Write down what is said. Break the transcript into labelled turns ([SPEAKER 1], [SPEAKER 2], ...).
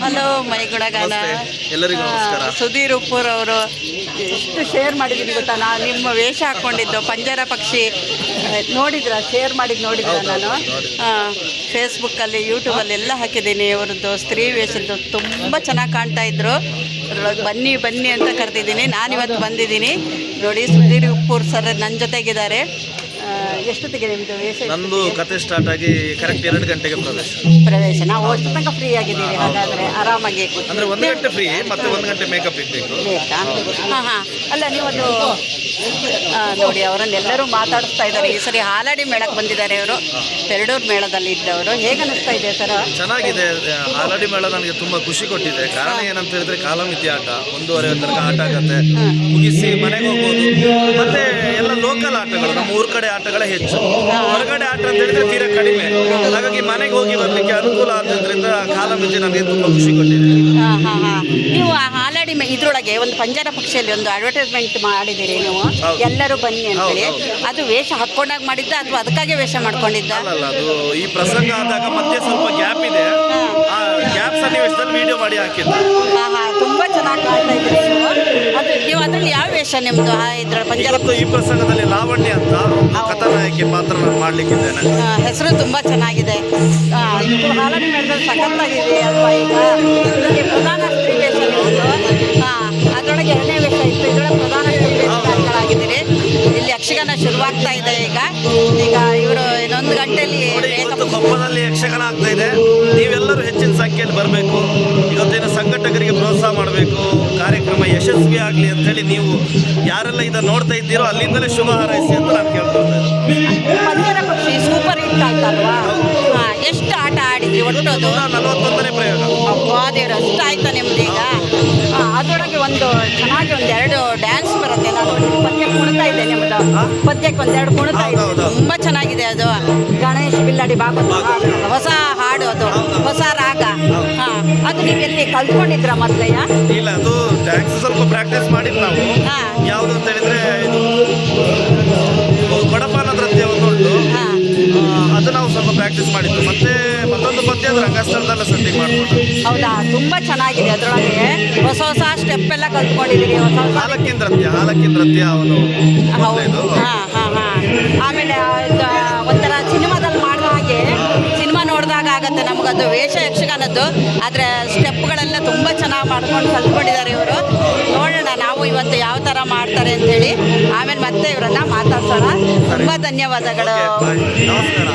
[SPEAKER 1] Hello my ಗುಣಗಾನ.
[SPEAKER 2] ಎಲ್ಲರಿಗೂ ನಮಸ್ಕಾರ.
[SPEAKER 1] ಸುಧೀರ್ ಉಪ್ಪೂರ್ ಅವರು ಎಷ್ಟು ಶೇರ್ ಮಾಡಿದ್ದೀನಿ ಗೊತ್ತಾ. ನಾನು ನಿಮ್ಮ ವೇಷ ಹಾಕ್ಕೊಂಡಿದ್ದು ಪಂಜರ ಪಕ್ಷಿ ನೋಡಿದ್ರ, ಶೇರ್ ಮಾಡಿದ್ದು ನೋಡಿದ್ರ ನಾನು ಫೇಸ್ಬುಕ್ಕಲ್ಲಿ ಯೂಟ್ಯೂಬಲ್ಲಿ ಎಲ್ಲ ಹಾಕಿದ್ದೀನಿ. ಅವರದ್ದು ಸ್ತ್ರೀ ವೇಷದ್ದು ತುಂಬ ಚೆನ್ನಾಗಿ ಕಾಣ್ತಾ ಇದ್ರು. ಅದರೊಳಗೆ ಬನ್ನಿ ಬನ್ನಿ ಅಂತ ಕರೆದಿದ್ದೀನಿ. ನಾನಿವತ್ತು ಬಂದಿದ್ದೀನಿ ನೋಡಿ. ಸುಧೀರ್ ಉಪ್ಪೂರ್ ಸರ್ ನನ್ನ ಜೊತೆಗಿದ್ದಾರೆ. ಎಷ್ಟೊತ್ತಿಗೆ ನಿಮ್ಮದು ವೇಷ?
[SPEAKER 2] ನಂದು ಕತೆ ಸ್ಟಾರ್ಟ್ ಆಗಿ ಕರೆಕ್ಟ್ 2 ಗಂಟೆಗೆ
[SPEAKER 1] ಪ್ರವೇಶ. ನಾವು ಅಷ್ಟು ತನಕ ಫ್ರೀ ಆಗಿದ್ದೀವಿ. ಹಾಗಾದರೆ ಆರಾಮಾಗಿ
[SPEAKER 2] ಅಂದರೆ 1 ಗಂಟೆ ಫ್ರೀ, ಮತ್ತೆ 1 ಗಂಟೆ ಮೇಕಪ್ ಇರಬೇಕು.
[SPEAKER 1] ಬೇಕಾ? ಹಾಂ. ಅಲ್ಲ ನೀವು ಅದು ನೋಡಿ, ಅವರನ್ನೆಲ್ಲರೂ ಮಾತಾಡಿಸ್ತಾ ಇದ್ದಾರೆ. ಈ ಸರಿ ಹಾಲಾಡಿ ಮೇಳಕ್ಕೆ ಬಂದಿದ್ದಾರೆ ಇವರು, ಪೆರಡೂರು ಮೇಳದಲ್ಲಿ ಇದ್ದವರು. ಹೇಗೆ ಅನಿಸ್ತಾ ಇದೆ ಸರ್?
[SPEAKER 2] ಚೆನ್ನಾಗಿದೆ. ಹಾಲಾಡಿ ಮೇಳ ನನಗೆ ತುಂಬ ಖುಷಿ ಕೊಟ್ಟಿದೆ. ಕಾರಣ ಏನಂತ ಹೇಳಿದ್ರೆ ಕಾಲಮಿತಿ ಆಟ 1:30 ತನಕ ಆಟ ಆಗುತ್ತೆ, ಮುಗಿಸಿ ಮನೆಗೆ ಹೋಗ್ಬೋದು. ಮತ್ತೆ ಎಲ್ಲ ಲೋಕಲ್ ಆಟಗಳು, ನಮ್ಮ ಊರ ಕಡೆ ಆಟಗಳೇ ಹೆಚ್ಚು. ಹೊರಗಡೆ ಆಟ ಅಂತ ಹೇಳಿದ್ರೆ ತೀರಾ ಕಡಿಮೆ. ಹಾಗಾಗಿ ಮನೆಗೆ ಹೋಗಿ ಬರಲಿಕ್ಕೆ ಅನುಕೂಲ ಆದ್ದರಿಂದ ಕಾಲಮಿತಿ ನನಗೆ ತುಂಬ ಖುಷಿ ಕೊಟ್ಟಿದೆ.
[SPEAKER 1] ನೀವು ಹಾಲಾಡಿ ಇದ್ರೊಳಗೆ ಒಂದು ಪಂಜರ ಪಕ್ಷಿಯಲ್ಲಿ ಒಂದು ಅಡ್ವರ್ಟೈಸ್ಮೆಂಟ್ ಮಾಡಿದ್ದೀರಿ ನೀವು, ಎಲ್ಲರೂ ಬನ್ನಿ ಅಂತೇಳಿ. ಅದು ವೇಷ ಹಾಕ್ಕೊಂಡಾಗ ಮಾಡಿದ್ದ ಅಥವಾ ಅದಕ್ಕಾಗಿ ವೇಷ ಮಾಡ್ಕೊಂಡಿದ್ದ?
[SPEAKER 2] ಅಲ್ಲ, ಅದು ಈ ಪ್ರಸಂಗ ಆದಾಗ ಮಧ್ಯೆ ಸ್ವಲ್ಪ ಗ್ಯಾಪ್ ಇದೆ. ಆ ಗ್ಯಾಪ್ ಸನ್ನಿವೇಶದಲ್ಲಿ ವಿಡಿಯೋ ಮಾಡಿ ಹಾಕಿದ್ದೆ.
[SPEAKER 1] ತುಂಬಾ ಚೆನ್ನಾಗಿ ಕಾಣ್ತಾ ಇದ್ರಿ ನೀವು. ನೀವು ಅದರಲ್ಲಿ ಯಾವ ವೇಷ ನಿಮ್ದು ಇದ್ರ ಪಂಜರ?
[SPEAKER 2] ಈ ಪ್ರಸಂಗದಲ್ಲಿ ಲಾವಣ್ಯ ಅಂತ ಕಥಾನಾಯಕಿ ಪಾತ್ರ ನಾನು ಮಾಡ್ಲಿಕ್ಕಿದ್ದೇನೆ.
[SPEAKER 1] ಹೆಸರು ತುಂಬಾ ಚೆನ್ನಾಗಿದೆ. ಹಾಲಾಡಿ ಮೇಳದಲ್ಲಿ ಸಖತ್ತಾಗಿದೆ ಅಲ್ವಾ? ಈಗ ಇದರಲ್ಲಿ ಪ್ರಧಾನ ಸ್ತ್ರೀ ವೇಷ ನಿಮ್ಮದು. ಅದರೊಳಗೆ 2ನೇ ವೇಷ ಇತ್ತು, ಇದರೊಳಗೆ ಪ್ರಧಾನ ಸ್ತ್ರೀ ವೇಷಧಾರಿಗಳಾಗಿದ್ದೀರಿ. ಇಲ್ಲಿ ಯಕ್ಷಗಾನ ಶುರುವಾಗ್ತಾ ಇದೆ ಈಗ ಇವರು ಇನ್ನೊಂದು ಗಂಟೆಯಲ್ಲಿ
[SPEAKER 2] ಕೊಪ್ಪದಲ್ಲಿ ಯಕ್ಷಗಾನ ಆಗ್ತಾ ಇದೆ. ನೀವೆಲ್ಲರೂ ಹೆಚ್ಚಿನ ಸಂಖ್ಯೆಯಲ್ಲಿ ಬರಬೇಕು. ಇವತ್ತಿನ ಸಂಘಟಕರಿಗೆ ಪ್ರೋತ್ಸಾಹ ಮಾಡಬೇಕು, ಕಾರ್ಯಕ್ರಮ ಯಶಸ್ವಿ ಆಗಲಿ ಅಂತೇಳಿ ನೀವು ಯಾರೆಲ್ಲ ಇದನ್ನು ನೋಡ್ತಾ ಇದ್ದೀರೋ ಅಲ್ಲಿಂದಲೇ ಶುಭ ಹಾರೈಸಿ ಅಂತ ನಾನು ಕೇಳ್ಕೊಳ್ತಾ ಇದ್ದೀನಿ.
[SPEAKER 1] ಪಂಜರ ಪಕ್ಷಿ ಸೂಪರ್ ಹಿಟ್ ಆಯ್ತಲ್ವಾ? ಎಷ್ಟು ಆಟ ಆಡಿದ್ರಿ ಒಟ್ಟು? ಅದು
[SPEAKER 2] 41ನೇ ಪ್ರಯೋಗ.
[SPEAKER 1] ಅಬ್ಬಾ ದೇವ್ರು, ಅಷ್ಟು ಆಯ್ತಾ ನಿಮ್ದು ಈಗ? ಅದರೊಳಗೆ ಒಂದು ಚೆನ್ನಾಗಿ 2 ಡ್ಯಾನ್ಸ್ ಬರುತ್ತೆ. ನಾನು ಪದ್ಯಕ್ಕೆ ಕುಣಿತಾ ಇದ್ದೆ, ನಿಮ್ಮದು ಪದ್ಯಕ್ಕೆ 1-2 ಕುಣಿತಾ ಇದ್ದೆ. ತುಂಬ ಚೆನ್ನಾಗಿದೆ ಅದು. ಗಣೇಶ್ ಬಿಲ್ಲಡಿ ಭಾಗವತ ಹೊಸ ಹಾಡು, ಅದು ಹೊಸ ರಾಗ. ಅದು ನೀವು ಎಲ್ಲಿ ಕಲ್ತ್ಕೊಂಡಿದ್ರ ಮೊದಲಯ್ಯ?
[SPEAKER 2] ಇಲ್ಲ, ಅದು ಡ್ಯಾನ್ಸ್ ಸ್ವಲ್ಪ ಪ್ರಾಕ್ಟೀಸ್ ಮಾಡಿದ್ದು ನಾವು. ಯಾವುದು ಅಂತ ಹೇಳಿದ್ರೆ ಇದು ಬಡಪಾನ ನೃತ್ಯ ಒಂದುಂಟು, ಅದು ನಾವು ಸ್ವಲ್ಪ ಪ್ರಾಕ್ಟೀಸ್ ಮಾಡಿದ್ದು. ಮತ್ತೆ ಮತ್ತೊಂದು ಪದ್ಯ ಅಂದ್ರೆ ರಂಗಸ್ಥಳದಲ್ಲ ಸೆಟ್ಟಿಂಗ್ ಮಾಡ್ಕೊಂಡು.
[SPEAKER 1] ಹೌದಾ? ತುಂಬಾ ಚೆನ್ನಾಗಿದೆ. ಅದರೊಳಗೆ ಹೊಸ ಸ್ಟೆಪ್ ಎಲ್ಲ ಕಲ್ತ್ಕೊಂಡಿದ್ದೀರಿ.
[SPEAKER 2] ಹಾಲಕ್ಕಿ ನೃತ್ಯ ಅವನು.
[SPEAKER 1] ಆಮೇಲೆ ಒಂಥರ ಸಿನಿಮಾದಲ್ಲಿ ಮಾಡಿದ ಹಾಗೆ ಸಿನಿಮಾ ನೋಡಿದಾಗ ಆಗತ್ತೆ ನಮಗದು ವೇಷ ಯಕ್ಷಗಾನದ್ದು. ಆದರೆ ಸ್ಟೆಪ್ಗಳೆಲ್ಲ ತುಂಬ ಚೆನ್ನಾಗಿ ಮಾಡ್ಕೊಂಡು ಕಲ್ತ್ಕೊಂಡಿದ್ದಾರೆ ಇವರು. ನೋಡೋಣ ನಾವು ಇವತ್ತು ಯಾವ ಥರ ಮಾಡ್ತಾರೆ ಅಂತೇಳಿ. ಆಮೇಲೆ ಮತ್ತೆ ಇವರನ್ನ ಮಾತಾಡ್ಸೋಣ. ತುಂಬ ಧನ್ಯವಾದಗಳು.
[SPEAKER 2] ನಮಸ್ಕಾರ.